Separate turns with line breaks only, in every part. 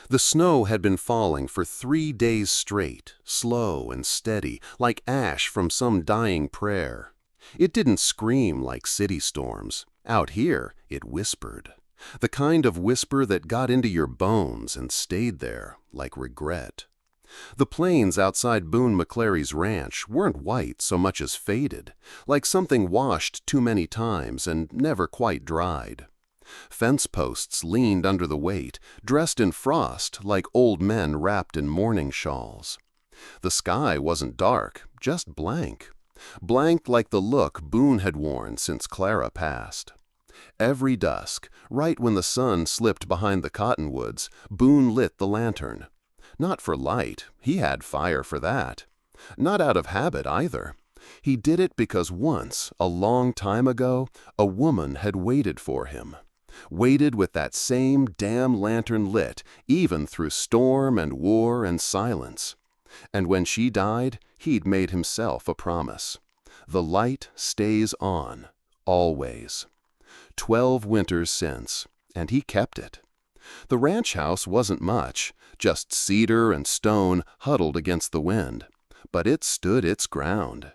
The snow had been falling for 3 days straight, slow and steady, like ash from some dying prayer. It didn't scream like city storms. Out here, it whispered. The kind of whisper that got into your bones and stayed there, like regret. The plains outside Boone McLeary's ranch weren't white so much as faded, like something washed too many times and never quite dried. Fence posts leaned under the weight, dressed in frost like old men wrapped in mourning shawls. The sky wasn't dark, just blank. Blank like the look Boone had worn since Clara passed. Every dusk, right when the sun slipped behind the cottonwoods, Boone lit the lantern. Not for light, he had fire for that. Not out of habit either. He did it because once, a long time ago, a woman had waited for him. Waited with that same damn lantern lit, even through storm and war and silence. And when she died, he'd made himself a promise. The light stays on, always. 12 winters since, and he kept it. The ranch house wasn't much, just cedar and stone huddled against the wind, but it stood its ground.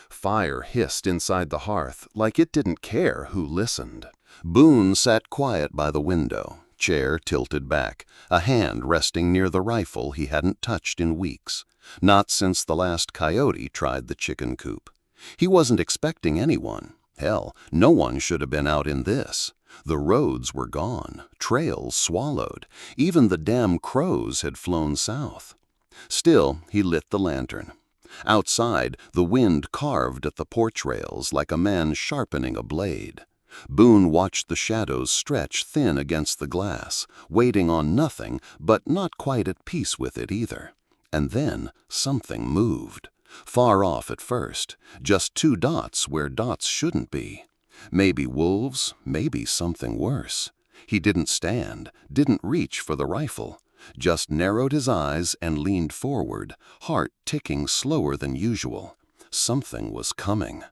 Fire hissed inside the hearth like it didn't care who listened. Boone sat quiet by the window, chair tilted back, a hand resting near the rifle he hadn't touched in weeks, not since the last coyote tried the chicken coop. He wasn't expecting anyone. Hell, no one should have been out in this. The roads were gone, trails swallowed, even the damn crows had flown south. Still, he lit the lantern. Outside, the wind carved at the porch rails like a man sharpening a blade. Boone watched the shadows stretch thin against the glass, waiting on nothing, but not quite at peace with it either. And then something moved. Far off at first, just 2 dots where dots shouldn't be. Maybe wolves, maybe something worse. He didn't stand, didn't reach for the rifle, just narrowed his eyes and leaned forward, heart ticking slower than usual. Something was coming.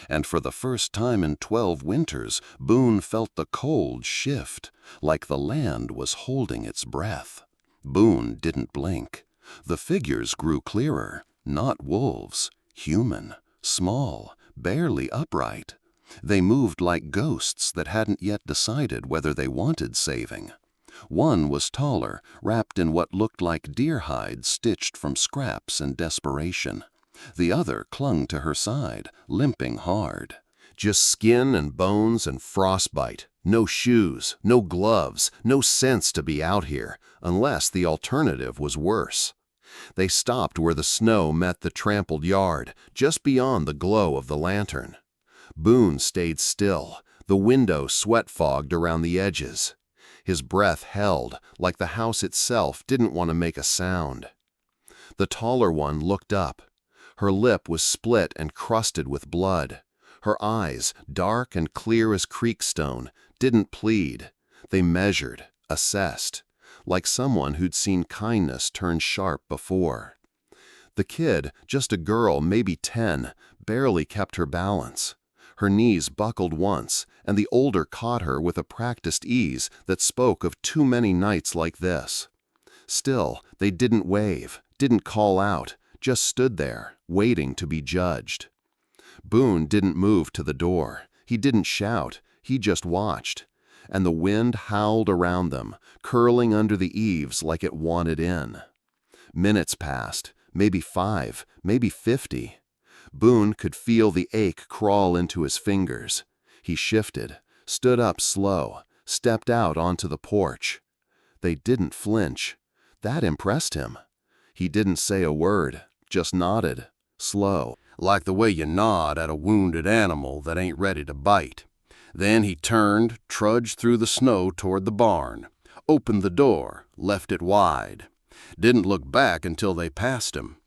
And for the first time in 12 winters, Boone felt the cold shift, like the land was holding its breath. Boone didn't blink. The figures grew clearer. Not wolves, human, small, barely upright. They moved like ghosts that hadn't yet decided whether they wanted saving. One was taller, wrapped in what looked like deer hide stitched from scraps and desperation. The other clung to her side, limping hard. Just skin and bones and frostbite. No shoes, no gloves, no sense to be out here, unless the alternative was worse. They stopped where the snow met the trampled yard, just beyond the glow of the lantern. Boone stayed still, the window sweat-fogged around the edges. His breath held, like the house itself didn't want to make a sound. The taller one looked up. Her lip was split and crusted with blood. Her eyes, dark and clear as creekstone, didn't plead. They measured, assessed, like someone who'd seen kindness turn sharp before. The kid, just a girl, maybe 10, barely kept her balance. Her knees buckled once, and the older caught her with a practiced ease that spoke of too many nights like this. Still, they didn't wave, didn't call out, just stood there, waiting to be judged. Boone didn't move to the door. He didn't shout. He just watched. And the wind howled around them, curling under the eaves like it wanted in. Minutes passed, maybe 5, maybe 50. Boone could feel the ache crawl into his fingers. He shifted, stood up slow, stepped out onto the porch. They didn't flinch. That impressed him. He didn't say a word, just nodded, slow, like the way you nod at a wounded animal that ain't ready to bite. Then he turned, trudged through the snow toward the barn, opened the door, left it wide. Didn't look back until they passed him.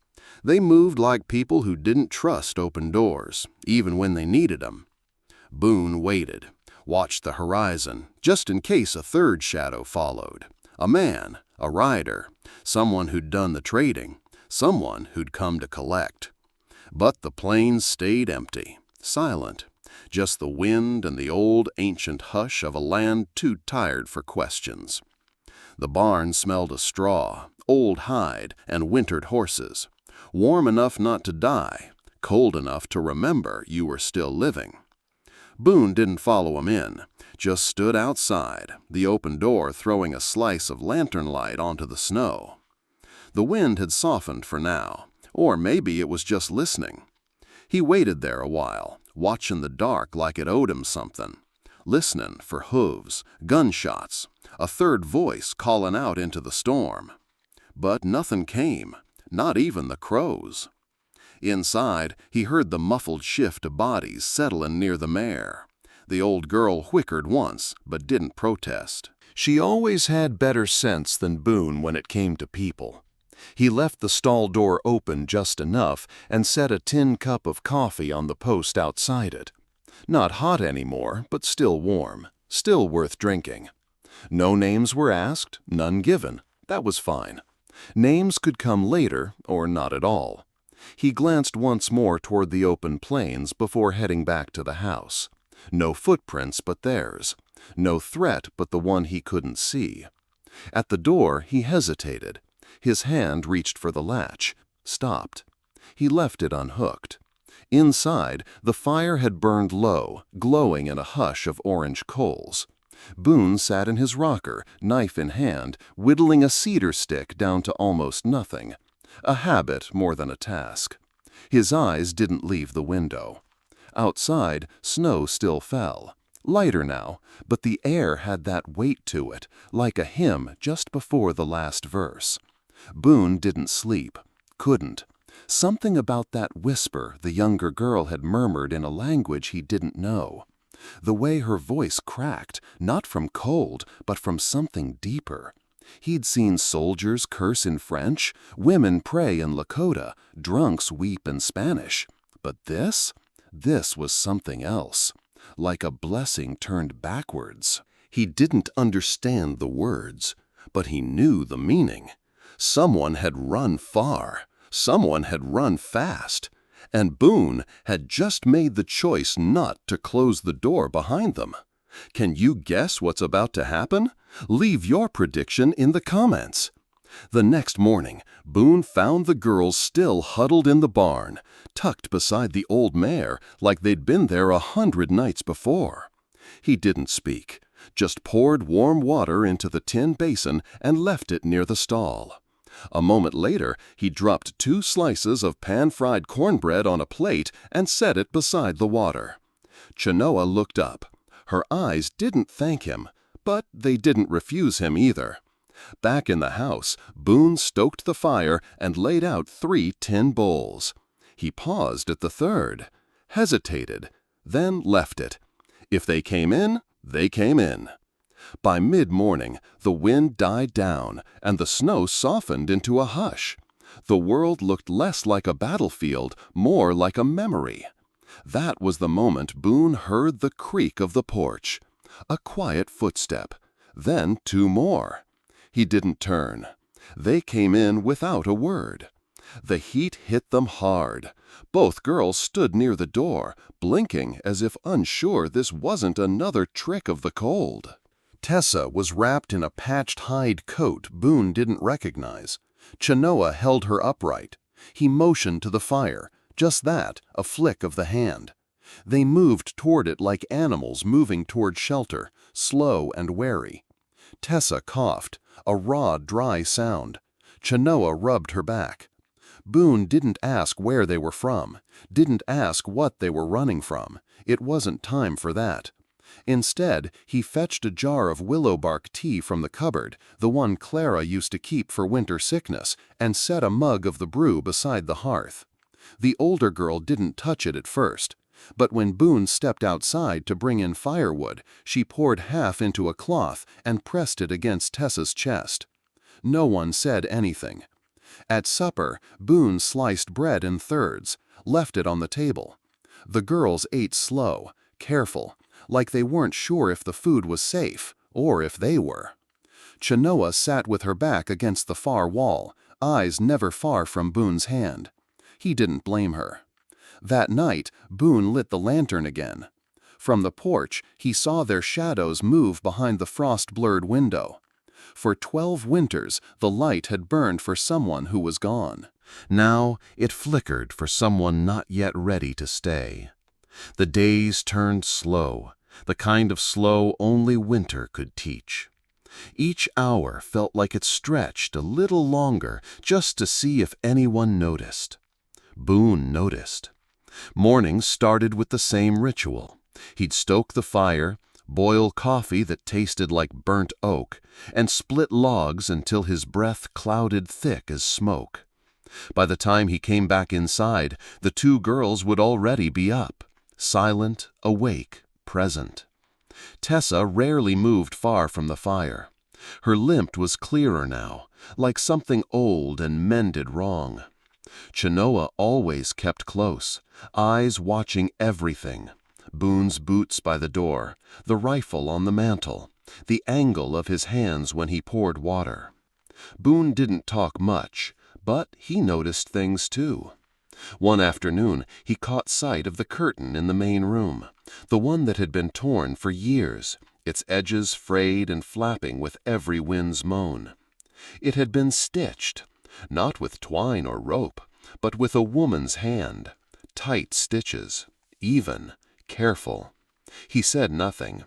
They moved like people who didn't trust open doors, even when they needed them. Boone waited, watched the horizon, just in case a third shadow followed. A man, a rider, someone who'd done the trading, someone who'd come to collect. But the plains stayed empty, silent, just the wind and the old ancient hush of a land too tired for questions.
The barn smelled of straw, old hide, and wintered horses. Warm enough not to die, cold enough to remember you were still living. Boone didn't follow him in, just stood outside, the open door throwing a slice of lantern light onto the snow. The wind had softened for now, or maybe it was just listening. He waited there a while, watching the dark like it owed him something, listening for hooves, gunshots, a third voice calling out into the storm. But nothing came, not even the crows. Inside, he heard the muffled shift of bodies settling near the mare. The old girl whickered once, but didn't protest.
She always had better sense than Boone when it came to people. He left the stall door open just enough and set a tin cup of coffee on the post outside it. Not hot anymore, but still warm, still worth drinking. No names were asked, none given. That was fine. Names could come later, or not at all. He glanced once more toward the open plains before heading back to the house. No footprints but theirs. No threat but the one he couldn't see. At the door, he hesitated. His hand reached for the latch, stopped. He left it unhooked. Inside, the fire had burned low, glowing in a hush of orange coals. Boone sat in his rocker, knife in hand, whittling a cedar stick down to almost nothing. A habit more than a task. His eyes didn't leave the window. Outside, snow still fell. Lighter now, but the air had that weight to it, like a hymn just before the last verse. Boone didn't sleep. Couldn't. Something about that whisper the younger girl had murmured in a language he didn't know. The way her voice cracked, not from cold, but from something deeper. He'd seen soldiers curse in French, women pray in Lakota, drunks weep in Spanish. But this? This was something else. Like a blessing turned backwards. He didn't understand the words, but he knew the meaning. Someone had run far. Someone had run fast. And Boone had just made the choice not to close the door behind them. Can you guess what's about to happen? Leave your prediction in the comments. The next morning, Boone found the girls still huddled in the barn, tucked beside the old mare like they'd been there 100 nights before. He didn't speak, just poured warm water into the tin basin and left it near the stall. A moment later, he dropped 2 slices of pan-fried cornbread on a plate and set it beside the water. Chenoa looked up. Her eyes didn't thank him, but they didn't refuse him either. Back in the house, Boone stoked the fire and laid out 3 tin bowls. He paused at the third, hesitated, then left it. If they came in, they came in. By mid-morning, the wind died down and the snow softened into a hush. The world looked less like a battlefield, more like a memory. That was the moment Boone heard the creak of the porch. A quiet footstep. Then 2 more. He didn't turn. They came in without a word. The heat hit them hard. Both girls stood near the door, blinking as if unsure this wasn't another trick of the cold. Tessa was wrapped in a patched hide coat Boone didn't recognize. Chenoa held her upright. He motioned to the fire. Just that, a flick of the hand. They moved toward it like animals moving toward shelter, slow and wary. Tessa coughed, a raw, dry sound. Chenoa rubbed her back. Boone didn't ask where they were from, didn't ask what they were running from. It wasn't time for that. Instead, he fetched a jar of willow bark tea from the cupboard, the one Clara used to keep for winter sickness, and set a mug of the brew beside the hearth. The older girl didn't touch it at first, but when Boone stepped outside to bring in firewood, she poured half into a cloth and pressed it against Tessa's chest. No one said anything. At supper, Boone sliced bread in thirds, left it on the table. The girls ate slow, careful, like they weren't sure if the food was safe, or if they were. Chenoa sat with her back against the far wall, eyes never far from Boone's hand. He didn't blame her. That night, Boone lit the lantern again. From the porch, he saw their shadows move behind the frost-blurred window.
For 12 winters, the light had burned for someone who was gone. Now it flickered for someone not yet ready to stay. The days turned slow, the kind of slow only winter could teach. Each hour felt like it stretched a little longer just to see if anyone noticed. Boone noticed. Mornings started with the same ritual. He'd stoke the fire, boil coffee that tasted like burnt oak, and split logs until his breath clouded thick as smoke. By the time he came back inside, the two girls would already be up, silent, awake, present. Tessa rarely moved far from the fire. Her limp was clearer now, like something old and mended wrong. Chenoa always kept close, eyes watching everything. Boone's boots by the door, the rifle on the mantel, the angle of his hands when he poured water. Boone didn't talk much, but he noticed things too. One afternoon he caught sight of the curtain in the main room, the one that had been torn for years, its edges frayed and flapping with every wind's moan. It had been stitched, not with twine or rope, but with a woman's hand, tight stitches, even, careful. He said nothing.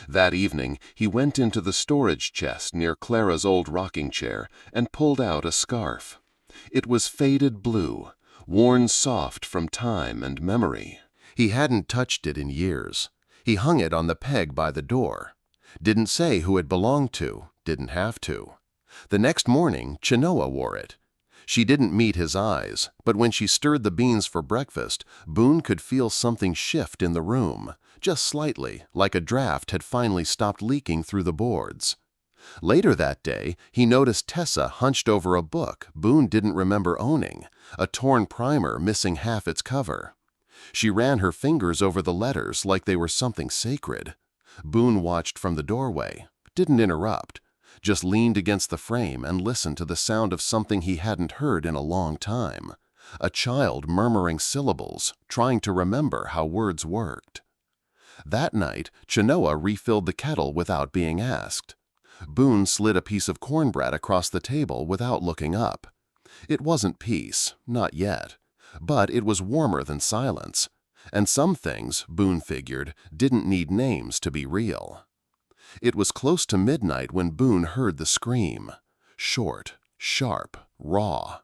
That evening he went into the storage chest near Clara's old rocking chair and pulled out a scarf. It was faded blue, worn soft from time and memory. He hadn't touched it in years. He hung it on the peg by the door. Didn't say who it belonged to, didn't have to. The next morning, Chenoa wore it. She didn't meet his eyes, but when she stirred the beans for breakfast, Boone could feel something shift in the room, just slightly, like a draft had finally stopped leaking through the boards. Later that day, he noticed Tessa hunched over a book Boone didn't remember owning, a torn primer missing half its cover. She ran her fingers over the letters like they were something sacred. Boone watched from the doorway, didn't interrupt, just leaned against the frame and listened to the sound of something he hadn't heard in a long time, a child murmuring syllables, trying to remember how words worked. That night, Chenoa refilled the kettle without being asked. Boone slid a piece of cornbread across the table without looking up. It wasn't peace, not yet, but it was warmer than silence, and some things, Boone figured, didn't need names to be real. It was close to midnight when Boone heard the scream. Short, sharp, raw.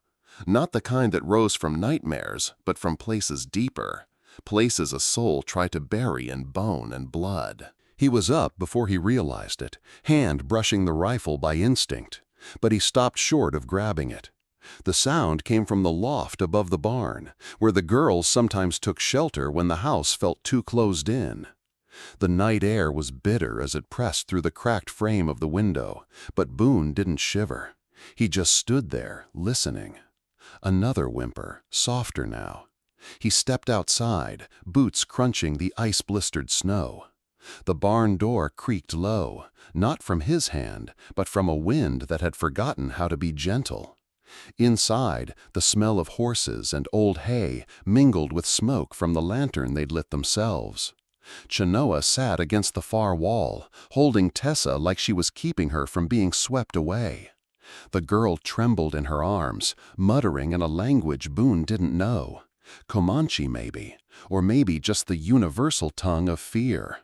Not the kind that rose from nightmares, but from places deeper, places a soul tried to bury in bone and blood. He was up before he realized it, hand brushing the rifle by instinct, but he stopped short of grabbing it. The sound came from the loft above the barn, where the girls sometimes took shelter when the house felt too closed in. The night air was bitter as it pressed through the cracked frame of the window, but Boone didn't shiver. He just stood there, listening. Another whimper, softer now. He stepped outside, boots crunching the ice-blistered snow. The barn door creaked low, not from his hand, but from a wind that had forgotten how to be gentle. Inside, the smell of horses and old hay mingled with smoke from the lantern they'd lit themselves. Chenoa sat against the far wall, holding Tessa like she was keeping her from being swept away. The girl trembled in her arms, muttering in a language Boone didn't know. Comanche maybe, or maybe just the universal tongue of fear.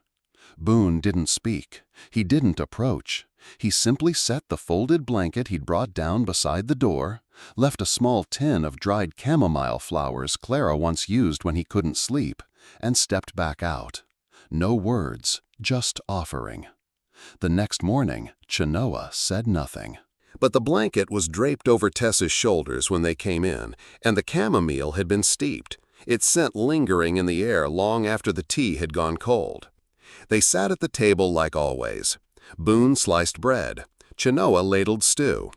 Boone didn't speak. He didn't approach. He simply set the folded blanket he'd brought down beside the door, left a small tin of dried chamomile flowers Clara once used when he couldn't sleep, and stepped back out. No words, just offering. The next morning, Chenoa said nothing. But the blanket was draped over Tessa's shoulders when they came in, and the chamomile had been steeped, its scent lingering in the air long after the tea had gone cold. They sat at the table like always. Boone sliced bread. Chenoa ladled stew.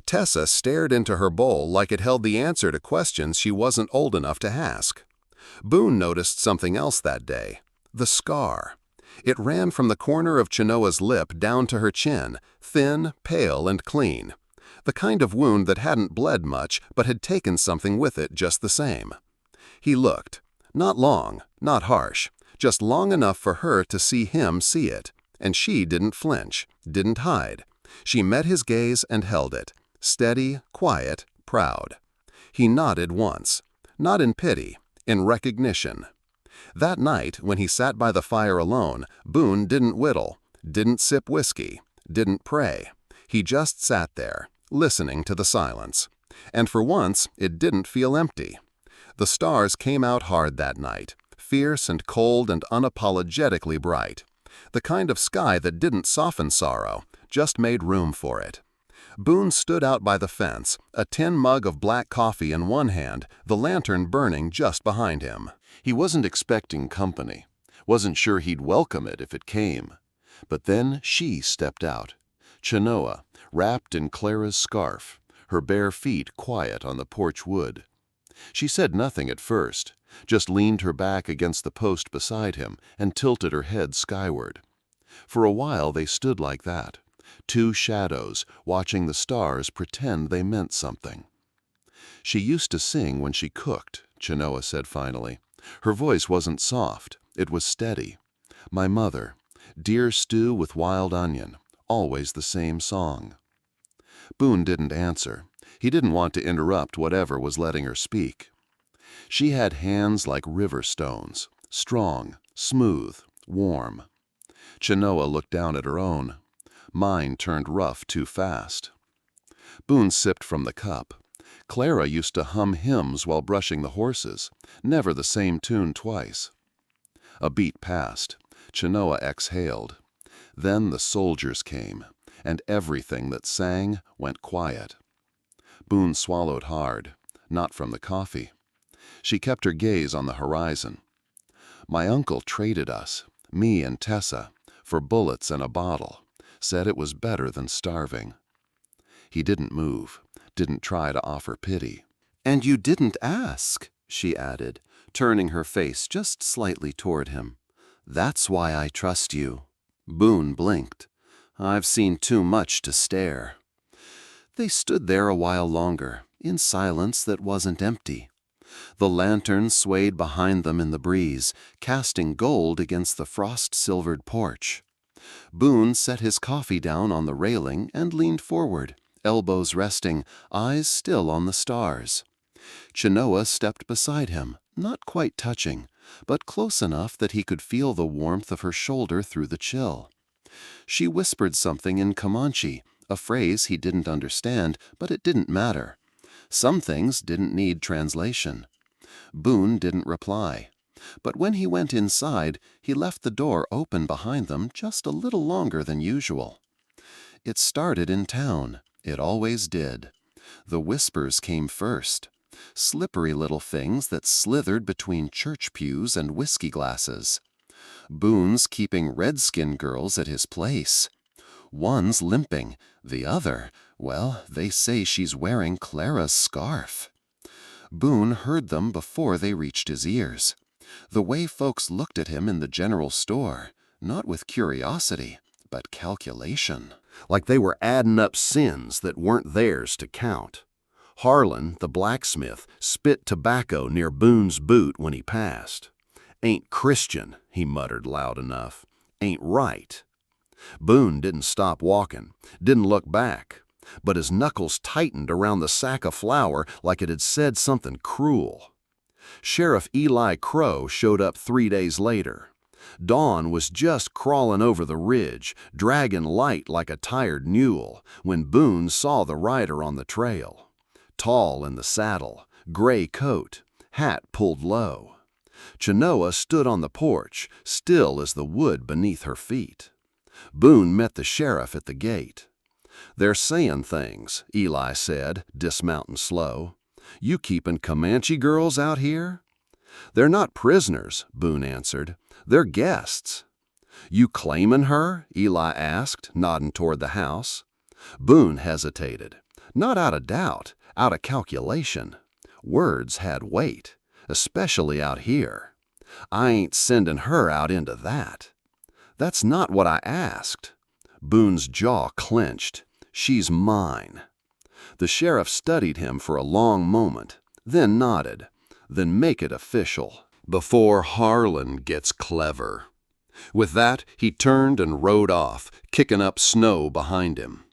Tessa stared into her bowl like it held the answer to questions she wasn't old enough to ask. Boone noticed something else that day. The scar. It ran from the corner of Chenoa's lip down to her chin, thin, pale, and clean. The kind of wound that hadn't bled much but had taken something with it just the same. He looked. Not long, not harsh, just long enough for her to see him see it. And she didn't flinch, didn't hide.
She met his gaze and held it, steady, quiet, proud. He nodded once, not in pity, in recognition. That night, when he sat by the fire alone, Boone didn't whittle, didn't sip whiskey, didn't pray. He just sat there, listening to the silence. And for once, it didn't feel empty. The stars came out hard that night, fierce and cold and unapologetically bright. The kind of sky that didn't soften sorrow, just made room for it. Boone stood out by the fence, a tin mug of black coffee in one hand, the lantern burning just behind him.
He wasn't expecting company, wasn't sure he'd welcome it if it came. But then she stepped out. Chenoa, wrapped in Clara's scarf, her bare feet quiet on the porch wood. She said nothing at first, just leaned her back against the post beside him and tilted her head skyward. For a while they stood like that, two shadows watching the stars pretend they meant something. "She used to sing when she cooked," Chenoa said finally. Her voice wasn't soft, it was steady. "My mother, deer stew with wild onion, always the same song." Boone didn't answer. He didn't want to interrupt whatever was letting her speak. "She had hands like river stones, strong, smooth, warm." Chenoa looked down at her own. Mine turned rough too fast. Boone sipped from the cup. Clara used to hum hymns while brushing the horses, never the same tune twice. A beat passed. Chenoa exhaled. Then the soldiers came, and everything that sang went quiet. Boone swallowed hard, not from the coffee. She kept her gaze on the horizon. "My uncle traded us, me and Tessa, for bullets and a bottle, said it was better than starving." He didn't move, didn't try to offer pity. "And you didn't ask," she added, turning her face just slightly toward him. "That's why I trust you." Boone blinked. "I've seen too much to stare." They stood there a while longer, in silence that wasn't empty. The lantern swayed behind them in the breeze, casting gold against the frost-silvered porch. Boone set his coffee down on the railing and leaned forward, elbows resting, eyes still on the stars. Chenoa stepped beside him, not quite touching, but close enough that he could feel the warmth of her shoulder through the chill. She whispered something in Comanche, a phrase he didn't understand, but it didn't matter. Some things didn't need translation. Boone didn't reply. But when he went inside, he left the door open behind them just a little longer than usual. It started in town. It always did. The whispers came first. Slippery little things that slithered between church pews and whiskey glasses. Boone's keeping redskin girls at his place. One's limping. The other, well, they say she's wearing Clara's scarf. Boone heard them before they reached his ears. The way folks looked at him in the general store, not with curiosity, but calculation.
Like they were adding up sins that weren't theirs to count. Harlan, the blacksmith, spit tobacco near Boone's boot when he passed. "Ain't Christian," he muttered loud enough. "Ain't right." Boone didn't stop walking, didn't look back, but his knuckles tightened around the sack of flour like it had said something cruel. Sheriff Eli Crow showed up 3 days later. Dawn was just crawling over the ridge, dragging light like a tired mule, when Boone saw the rider on the trail. Tall in the saddle, gray coat, hat pulled low. Chenoa stood on the porch, still as the wood beneath her feet. Boone met the sheriff at the gate. "They're saying things," Eli said, dismounting slow. "You keeping Comanche girls out here?" "They're not prisoners," Boone answered. "They're guests." "You claiming her?" Eli asked, nodding toward the house. Boone hesitated. Not out of doubt, out of calculation. Words had weight, especially out here. "I ain't sending her out into that." "That's not what I asked." Boone's jaw clenched. "She's mine." The sheriff studied him for a long moment, then nodded. "Then make it official, before Harlan gets clever." With that, he turned and rode off, kicking up snow behind him.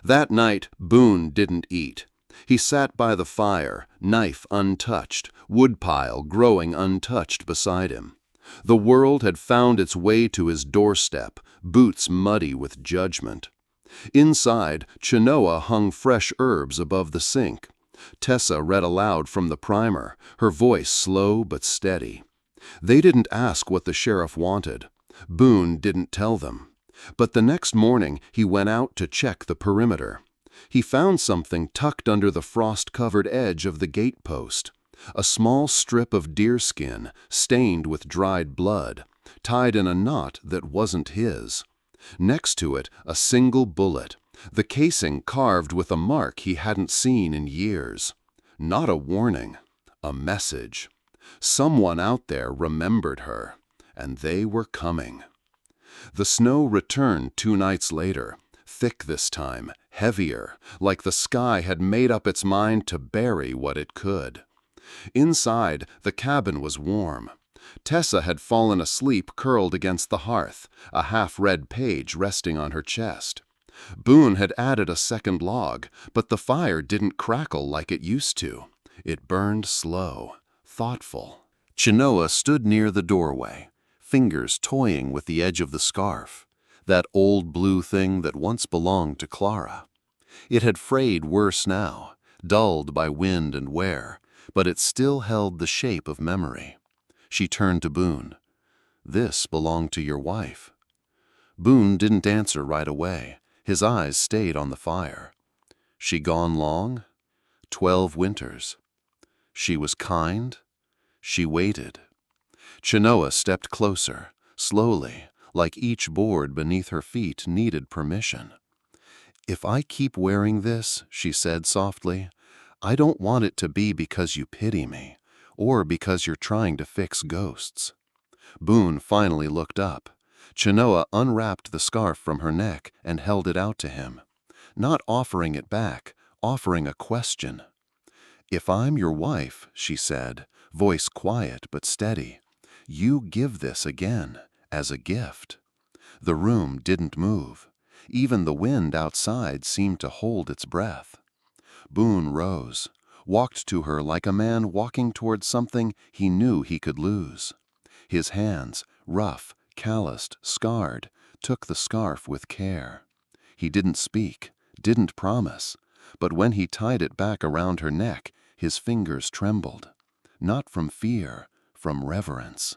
That night, Boone didn't eat. He sat by the fire, knife untouched, woodpile growing untouched beside him. The world had found its way to his doorstep, boots muddy with judgment. Inside, Chenoa hung fresh herbs above the sink. Tessa read aloud from the primer, her voice slow but steady. They didn't ask what the sheriff wanted. Boone didn't tell them. But the next morning he went out to check the perimeter. He found something tucked under the frost-covered edge of the gatepost. A small strip of deerskin, stained with dried blood, tied in a knot that wasn't his. Next to it, a single bullet, the casing carved with a mark he hadn't seen in years. Not a warning, a message. Someone out there remembered her, and they were coming. The snow returned 2 nights later, thick this time, heavier, like the sky had made up its mind to bury what it could. Inside, the cabin was warm. Tessa had fallen asleep curled against the hearth, a half-read page resting on her chest. Boone had added a second log, but the fire didn't crackle like it used to. It burned slow, thoughtful. Chenoa stood near the doorway, fingers toying with the edge of the scarf, that old blue thing that once belonged to Clara. It had frayed worse now, dulled by wind and wear, but it still held the shape of memory. She turned to Boone. "This belonged to your wife." Boone didn't answer right away. His eyes stayed on the fire. "She gone long?" 12 winters. "She was kind?" She waited. Chenoa stepped closer, slowly, like each board beneath her feet needed permission. "If I keep wearing this," she said softly, "I don't want it to be because you pity me, or because you're trying to fix ghosts." Boone finally looked up. Chenoa unwrapped the scarf from her neck and held it out to him, not offering it back, offering a question. "If I'm your wife," she said, voice quiet but steady, "you give this again, as a gift." The room didn't move. Even the wind outside seemed to hold its breath. Boone rose, walked to her like a man walking toward something he knew he could lose. His hands, rough, calloused, scarred, took the scarf with care. He didn't speak, didn't promise, but when he tied it back around her neck, his fingers trembled. Not from fear, from reverence.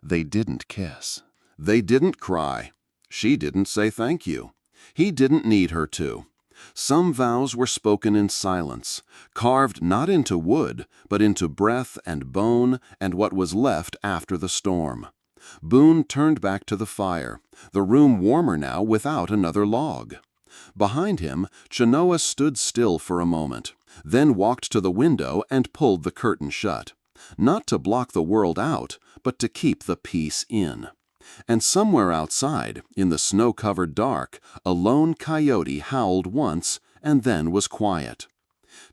They didn't kiss. They didn't cry. She didn't say thank you. He didn't need her to. Some vows were spoken in silence, carved not into wood, but into breath and bone and what was left after the storm. Boone turned back to the fire, the room warmer now without another log. Behind him, Chenoa stood still for a moment, then walked to the window and pulled the curtain shut, not to block the world out, but to keep the peace in. And somewhere outside, in the snow-covered dark, a lone coyote howled once and then was quiet.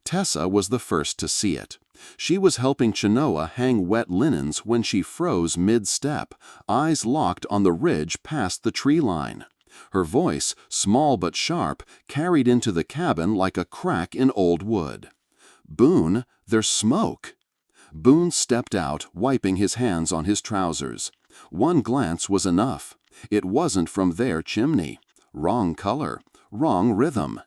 Tessa was the first to see it. She was helping Chenoa hang wet linens when she froze mid-step, eyes locked on the ridge past the tree line. Her voice, small but sharp, carried into the cabin like a crack in old wood. "Boone, there's smoke." Boone stepped out, wiping his hands on his trousers. One glance was enough. It wasn't from their chimney. Wrong color, wrong rhythm.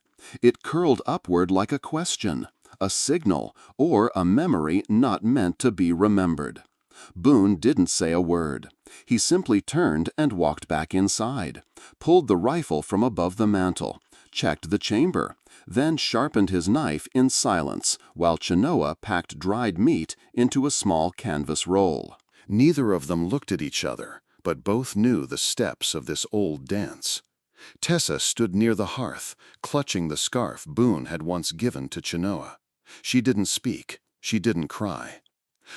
It curled upward like a question, a signal, or a memory not meant to be remembered. Boone didn't say a word. He simply turned and walked back inside, pulled the rifle from above the mantel, checked the chamber, then sharpened his knife in silence while Chenoa packed dried meat into a small canvas roll. Neither of them looked at each other, but both knew the steps of this old dance. Tessa stood near the hearth, clutching the scarf Boone had once given to Chenoa. She didn't speak. She didn't cry.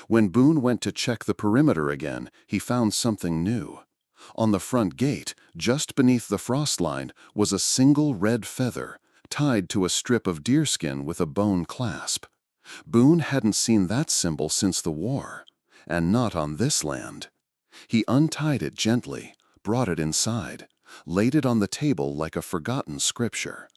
When Boone went to check the perimeter again, he found something new. On the front gate, just beneath the frost line, was a single red feather, tied to a strip of deerskin with a bone clasp. Boone hadn't seen that symbol since the war, and not on this land. He untied it gently, brought it inside, laid it on the table like a forgotten scripture.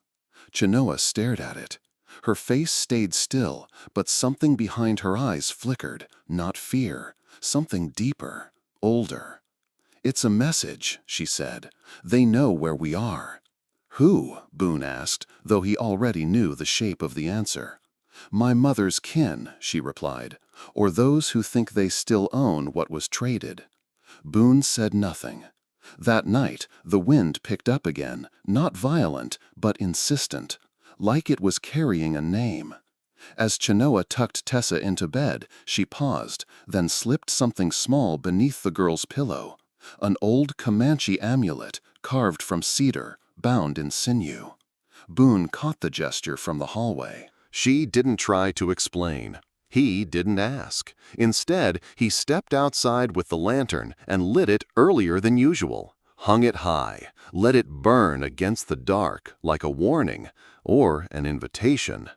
Chenoa stared at it. Her face stayed still, but something behind her eyes flickered, not fear, something deeper, older. "It's a message," she said. "They know where we are." "Who?" Boone asked, though he already knew the shape of the answer. "My mother's kin," she replied, "or those who think they still own what was traded." Boone said nothing. That night, the wind picked up again, not violent, but insistent, like it was carrying a name. As Chenoa tucked Tessa into bed, she paused, then slipped something small beneath the girl's pillow. An old Comanche amulet, carved from cedar, bound in sinew. Boone caught the gesture from the hallway.
She didn't try to explain. He didn't ask. Instead, he stepped outside with the lantern and lit it earlier than usual, hung it high, let it burn against the dark like a warning or an invitation.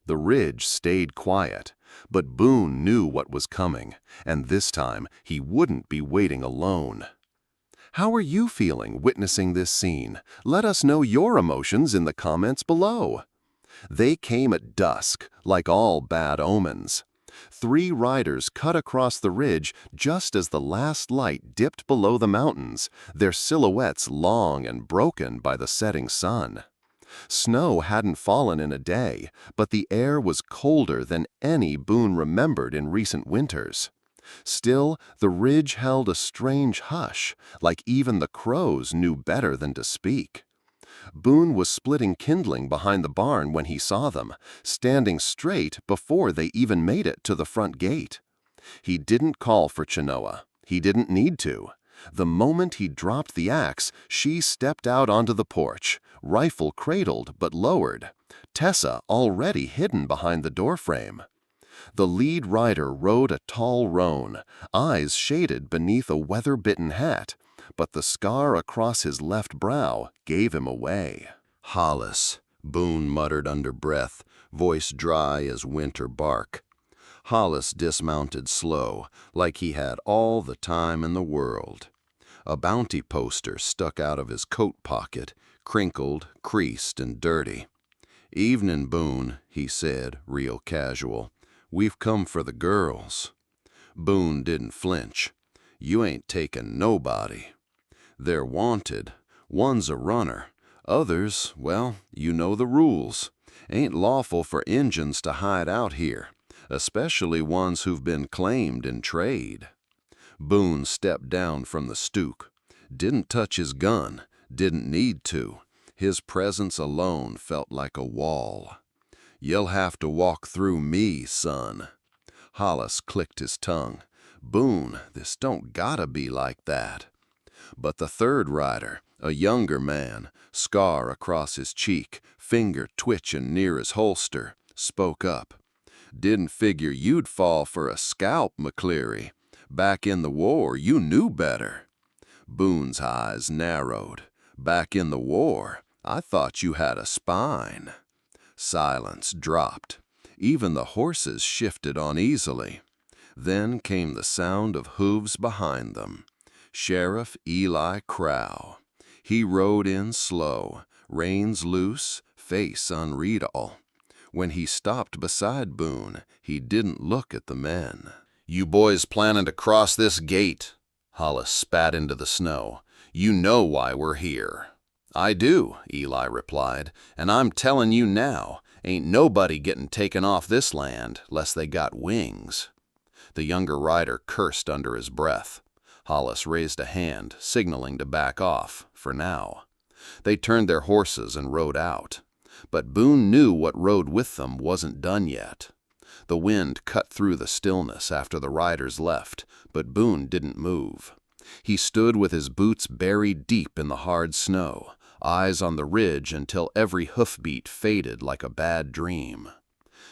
The ridge stayed quiet, but Boone knew what was coming, and this time he wouldn't be waiting alone. How are you feeling witnessing this scene? Let us know your emotions in the comments below. They came at dusk, like all bad omens. 3 riders cut across the ridge just as the last light dipped below the mountains, their silhouettes long and broken by the setting sun. Snow hadn't fallen in a day, but the air was colder than any Boone remembered in recent winters. Still, the ridge held a strange hush, like even the crows knew better than to speak. Boone was splitting kindling behind the barn when he saw them, standing straight before they even made it to the front gate. He didn't call for Chenoa. He didn't need to. The moment he dropped the axe, she stepped out onto the porch, rifle cradled but lowered, Tessa already hidden behind the doorframe. The lead rider rode a tall roan, eyes shaded beneath a weather-bitten hat, but the scar across his left brow gave him away. "Hollis," Boone muttered under breath, voice dry as winter bark. Hollis dismounted slow, like he had all the time in the world. A bounty poster stuck out of his coat pocket, crinkled, creased, and dirty. "Evening, Boone," he said, real casual. "We've come for the girls." Boone didn't flinch. "You ain't taking nobody. They're wanted. One's a runner. Others, well, you know the rules. Ain't lawful for Injuns to hide out here, especially ones who've been claimed in trade." Boone stepped down from the stoop. Didn't touch his gun, didn't need to. His presence alone felt like a wall. "You'll have to walk through me, son." Hollis clicked his tongue. "Boone, this don't gotta be like that." But the third rider, a younger man, scar across his cheek, finger twitching near his holster, spoke up. "Didn't figure you'd fall for a scalp, McLeary. Back in the war, you knew better." Boone's eyes narrowed. "Back in the war, I thought you had a spine." Silence dropped. Even the horses shifted uneasily. Then came the sound of hooves behind them. Sheriff Eli Crow. He rode in slow, reins loose, face unreadable. When he stopped beside Boone, he didn't look at the men. "You boys planning to cross this gate?" Hollis spat into the snow. "You know why we're here." "I do," Eli replied, "and I'm telling you now, ain't nobody getting taken off this land lest they got wings." The younger rider cursed under his breath. Hollis raised a hand, signaling to back off, for now. They turned their horses and rode out. But Boone knew what rode with them wasn't done yet. The wind cut through the stillness after the riders left, but Boone didn't move. He stood with his boots buried deep in the hard snow, eyes on the ridge until every hoofbeat faded like a bad dream.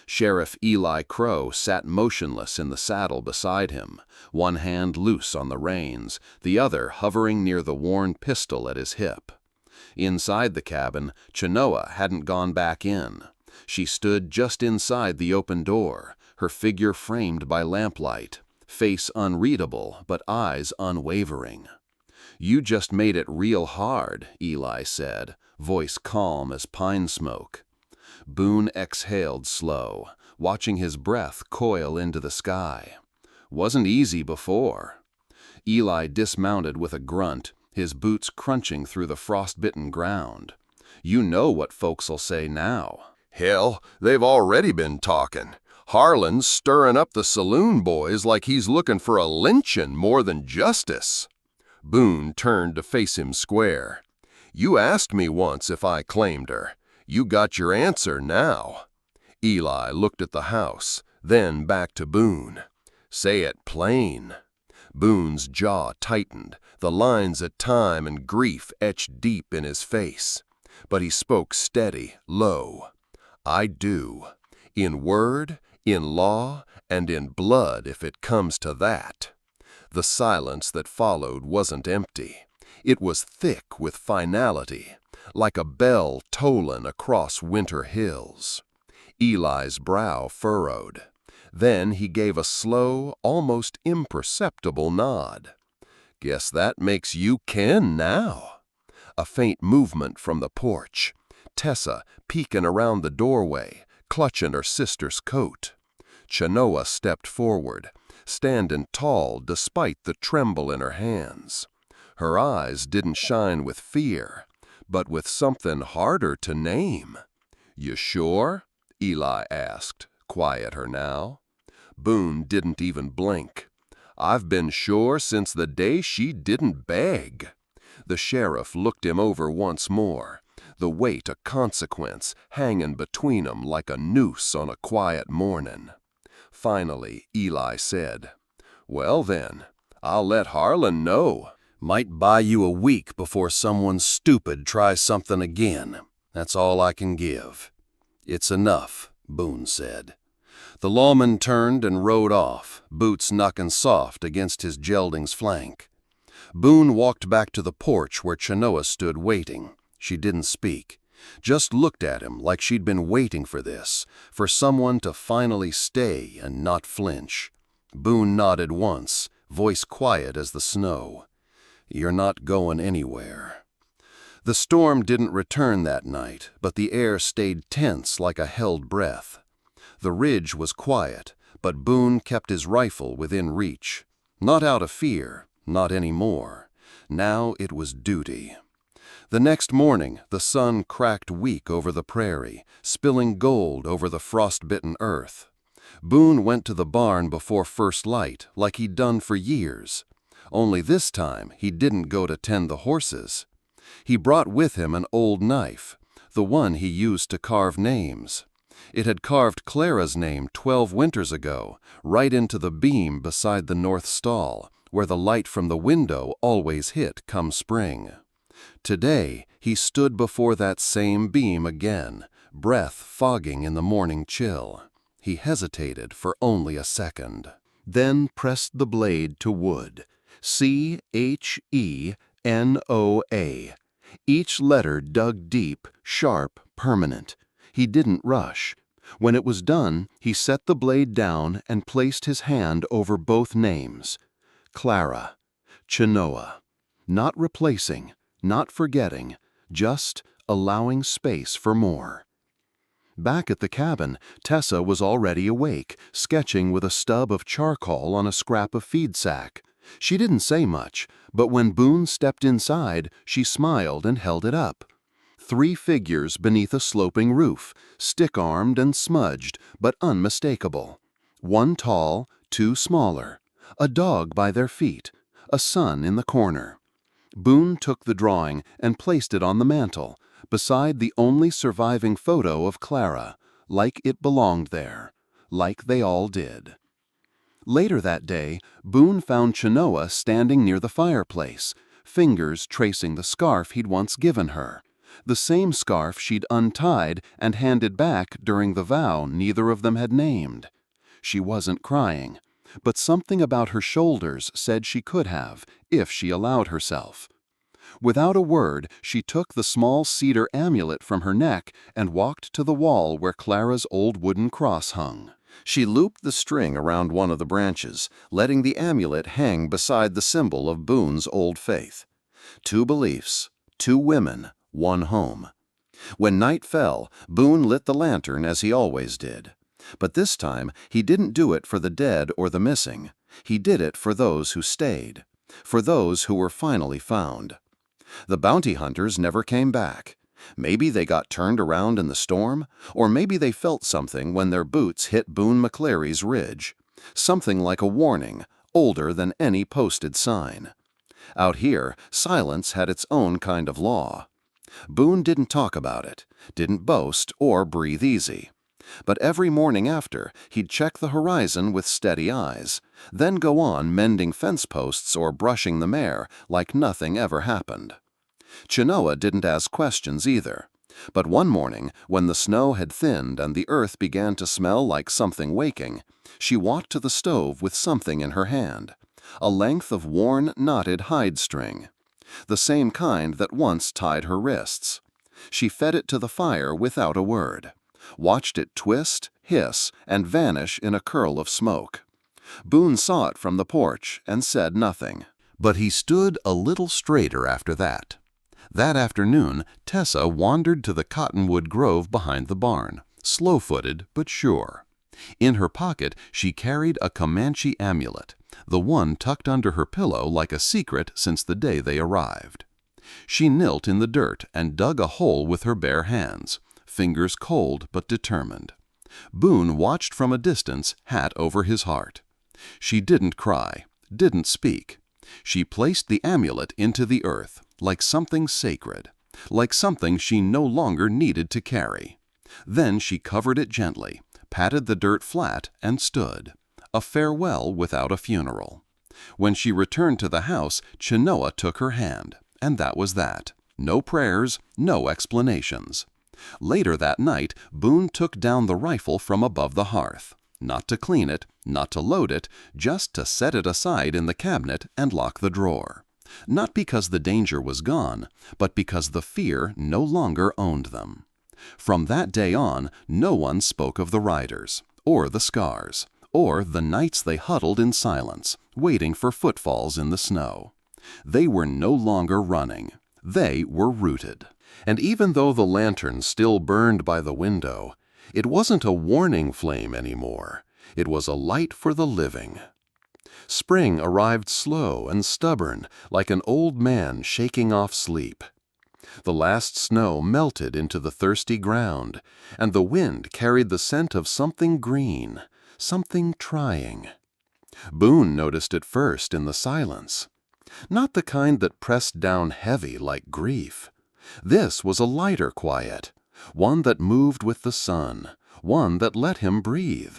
Sheriff Eli Crow sat motionless in the saddle beside him, one hand loose on the reins, the other hovering near the worn pistol at his hip. Inside the cabin, Chenoa hadn't gone back in. She stood just inside the open door, her figure framed by lamplight, face unreadable but eyes unwavering. "You just made it real hard," Eli said, voice calm as pine smoke.
Boone exhaled slow, watching his breath coil into the sky. Wasn't easy before. Eli dismounted with a grunt, his boots crunching through the frost-bitten ground. You know what folks'll say now.
Hell, they've already been talking. Harlan's stirring up the saloon boys like he's looking for a lynching more than justice. Boone turned to face him square. You asked me once if I claimed her. You got your answer now. Eli looked at the house, then back to Boone. Say it plain. Boone's jaw tightened, the lines of time and grief etched deep in his face. But he spoke steady, low. I do. In word, in law, and in blood if it comes to that. The silence that followed wasn't empty. It was thick with finality, like a bell tolling across winter hills. Eli's brow furrowed. Then he gave a slow, almost imperceptible nod. Guess that makes you kin now. A faint movement from the porch. Tessa peeking around the doorway, clutching her sister's coat. Chenoa stepped forward, standing tall despite the tremble in her hands. Her eyes didn't shine with fear, but with something harder to name. You sure? Eli asked, quiet her now. Boone didn't even blink. I've been sure since the day she didn't beg. The sheriff looked him over once more, the weight of consequence hanging between 'em like a noose on a quiet morning. Finally, Eli said, Well then, I'll let Harlan know.
Might buy you a week before someone stupid tries something again. That's all I can give. It's enough, Boone said. The lawman turned and rode off, boots knocking soft against his gelding's flank. Boone walked back to the porch where Chenoa stood waiting. She didn't speak, just looked at him like she'd been waiting for this, for someone to finally stay and not flinch. Boone nodded once, voice quiet as the snow. You're not going anywhere. The storm didn't return that night, but the air stayed tense like a held breath. The ridge was quiet, but Boone kept his rifle within reach. Not out of fear, not anymore. Now it was duty. The next morning, the sun cracked weak over the prairie, spilling gold over the frost-bitten earth. Boone went to the barn before first light, like he'd done for years. Only this time, he didn't go to tend the horses. He brought with him an old knife, the one he used to carve names. It had carved Clara's name 12 winters ago, right into the beam beside the north stall, where the light from the window always hit come spring. Today, he stood before that same beam again, breath fogging in the morning chill. He hesitated for only a second, then pressed the blade to wood. C-H-E-N-O-A. Each letter dug deep, sharp, permanent. He didn't rush. When it was done, he set the blade down and placed his hand over both names. Clara, Chenoa. Not replacing, not forgetting, just allowing space for more. Back at the cabin, Tessa was already awake, sketching with a stub of charcoal on a scrap of feed sack. She didn't say much, but when Boone stepped inside, she smiled and held it up. 3 figures beneath a sloping roof, stick-armed and smudged, but unmistakable. 1 tall, 2 smaller. A dog by their feet, a sun in the corner. Boone took the drawing and placed it on the mantel, beside the only surviving photo of Clara, like it belonged there, like they all did. Later that day, Boone found Chenoa standing near the fireplace, fingers tracing the scarf he'd once given her, the same scarf she'd untied and handed back during the vow neither of them had named. She wasn't crying, but something about her shoulders said she could have, if she allowed herself. Without a word, she took the small cedar amulet from her neck and walked to the wall where Clara's old wooden cross hung. She looped the string around one of the branches, letting the amulet hang beside the symbol of Boone's old faith. 2 beliefs, 2 women, 1 home.
When night fell, Boone lit the lantern as he always did. But this time, he didn't do it for the dead or the missing. He did it for those who stayed, for those who were finally found. The bounty hunters never came back. Maybe they got turned around in the storm, or maybe they felt something when their boots hit Boone McLeary's ridge. Something like a warning, older than any posted sign. Out here, silence had its own kind of law. Boone didn't talk about it, didn't boast or breathe easy. But every morning after, he'd check the horizon with steady eyes, then go on mending fence posts or brushing the mare like nothing ever happened. Chenoa didn't ask questions either. But one morning, when the snow had thinned and the earth began to smell like something waking, she walked to the stove with something in her hand, a length of worn, knotted hide string, the same kind that once tied her wrists. She fed it to the fire without a word, watched it twist, hiss, and vanish in a curl of smoke. Boone saw it from the porch and said nothing.
But he stood a little straighter after that. That afternoon, Tessa wandered to the cottonwood grove behind the barn, slow-footed but sure. In her pocket, she carried a Comanche amulet, the one tucked under her pillow like a secret since the day they arrived. She knelt in the dirt and dug a hole with her bare hands, fingers cold but determined. Boone watched from a distance, hat over his heart. She didn't cry, didn't speak. She placed the amulet into the earth, like something sacred, like something she no longer needed to carry. Then she covered it gently, patted the dirt flat, and stood. A farewell without a funeral. When she returned to the house, Chenoa took her hand, and that was that. No prayers, no explanations. Later that night, Boone took down the rifle from above the hearth. Not to clean it, not to load it, just to set it aside in the cabinet and lock the drawer. Not because the danger was gone, but because the fear no longer owned them. From that day on, no one spoke of the riders, or the scars, or the nights they huddled in silence, waiting for footfalls in the snow. They were no longer running. They were rooted. And even though the lantern still burned by the window, it wasn't a warning flame anymore. It was a light for the living. Spring arrived slow and stubborn, like an old man shaking off sleep. The last snow melted into the thirsty ground, and the wind carried the scent of something green, something trying. Boone noticed it first in the silence. Not the kind that pressed down heavy like grief. This was a lighter quiet, one that moved with the sun, one that let him breathe.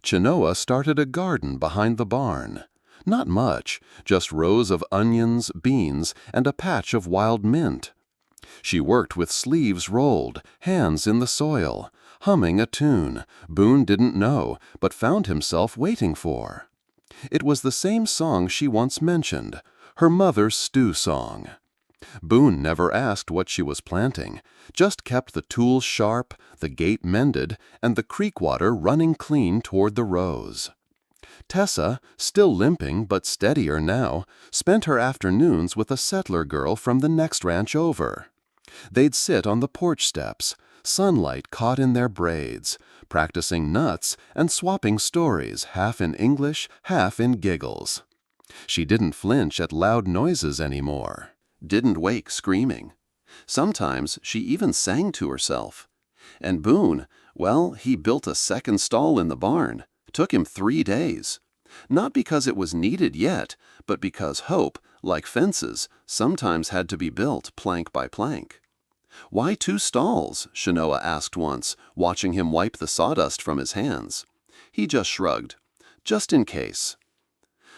Chenoa started a garden behind the barn. Not much, just rows of onions, beans, and a patch of wild mint. She worked with sleeves rolled, hands in the soil, humming a tune Boone didn't know but found himself waiting for. It was the same song she once mentioned, her mother's stew song. Boone never asked what she was planting, just kept the tools sharp, the gate mended, and the creek water running clean toward the rows. Tessa, still limping but steadier now, spent her afternoons with a settler girl from the next ranch over. They'd sit on the porch steps, sunlight caught in their braids, practicing nuts and swapping stories half in English, half in giggles. She didn't flinch at loud noises anymore, didn't wake screaming. Sometimes she even sang to herself. And Boone, well, he built a second stall in the barn. Took him 3 days. Not because it was needed yet, but because hope, like fences, sometimes had to be built plank by plank. "Why 2 stalls?" Chenoa asked once, watching him wipe the sawdust from his hands. He just shrugged. "Just in case."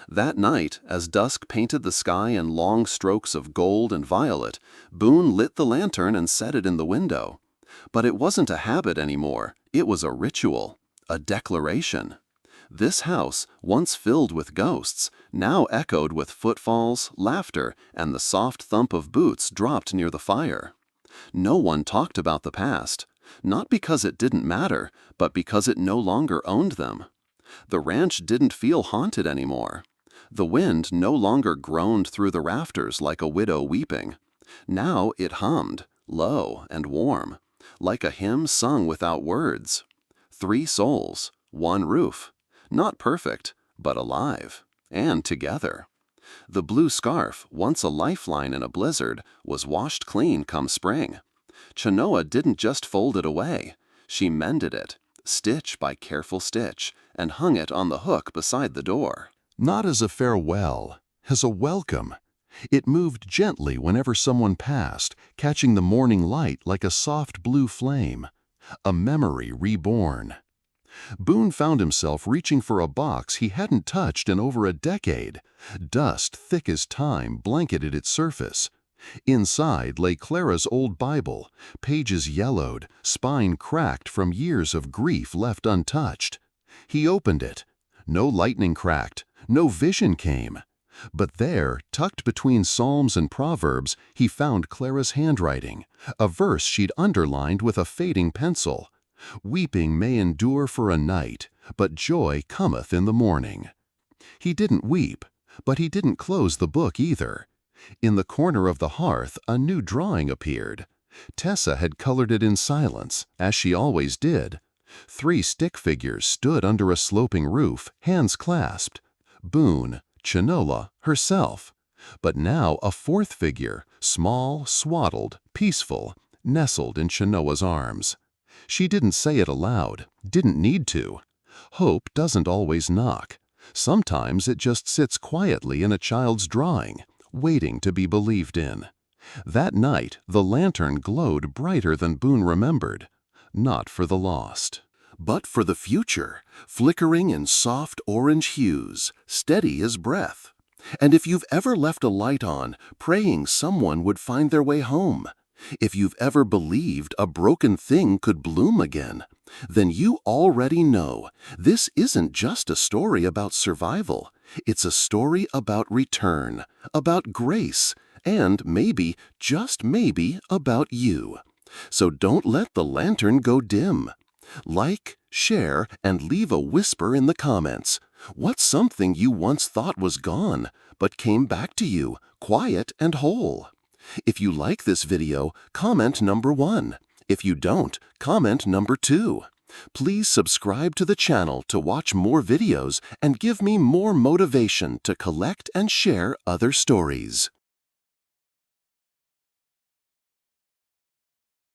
That night, as dusk painted the sky in long strokes of gold and violet, Boone lit the lantern and set it in the window. But it wasn't a habit anymore. It was a ritual, a declaration. This house, once filled with ghosts, now echoed with footfalls, laughter, and the soft thump of boots dropped near the fire. No one talked about the past, not because it didn't matter, but because it no longer owned them. The ranch didn't feel haunted anymore. The wind no longer groaned through the rafters like a widow weeping. Now it hummed, low and warm, like a hymn sung without words. 3 souls, 1 roof, not perfect, but alive, and together. The blue scarf, once a lifeline in a blizzard, was washed clean come spring. Chenoa didn't just fold it away. She mended it, stitch by careful stitch, and hung it on the hook beside the door.
Not as a farewell, as a welcome. It moved gently whenever someone passed, catching the morning light like a soft blue flame. A memory reborn. Boone found himself reaching for a box he hadn't touched in over a decade. Dust thick as time blanketed its surface. Inside lay Clara's old Bible, pages yellowed, spine cracked from years of grief left untouched. He opened it. No lightning cracked, no vision came. But there, tucked between Psalms and Proverbs, he found Clara's handwriting, a verse she'd underlined with a fading pencil. Weeping may endure for a night, but joy cometh in the morning. He didn't weep, but he didn't close the book either. In the corner of the hearth, a new drawing appeared. Tessa had colored it in silence, as she always did. 3 stick figures stood under a sloping roof, hands clasped. Boone, Chenoa, herself. But now a 4th figure, small, swaddled, peaceful, nestled in Chenoa's arms. She didn't say it aloud, didn't need to. Hope doesn't always knock. Sometimes it just sits quietly in a child's drawing, waiting to be believed in. That night, the lantern glowed brighter than Boone remembered. Not for the lost,
but for the future, flickering in soft orange hues, steady as breath. And if you've ever left a light on, praying someone would find their way home, if you've ever believed a broken thing could bloom again, then you already know this isn't just a story about survival. It's a story about return, about grace, and maybe, just maybe, about you. So don't let the lantern go dim. Like, share, and leave a whisper in the comments. What's something you once thought was gone, but came back to you, quiet and whole? If you like this video, comment number 1. If you don't, comment number 2. Please subscribe to the channel to watch more videos and give me more motivation to collect and share other stories.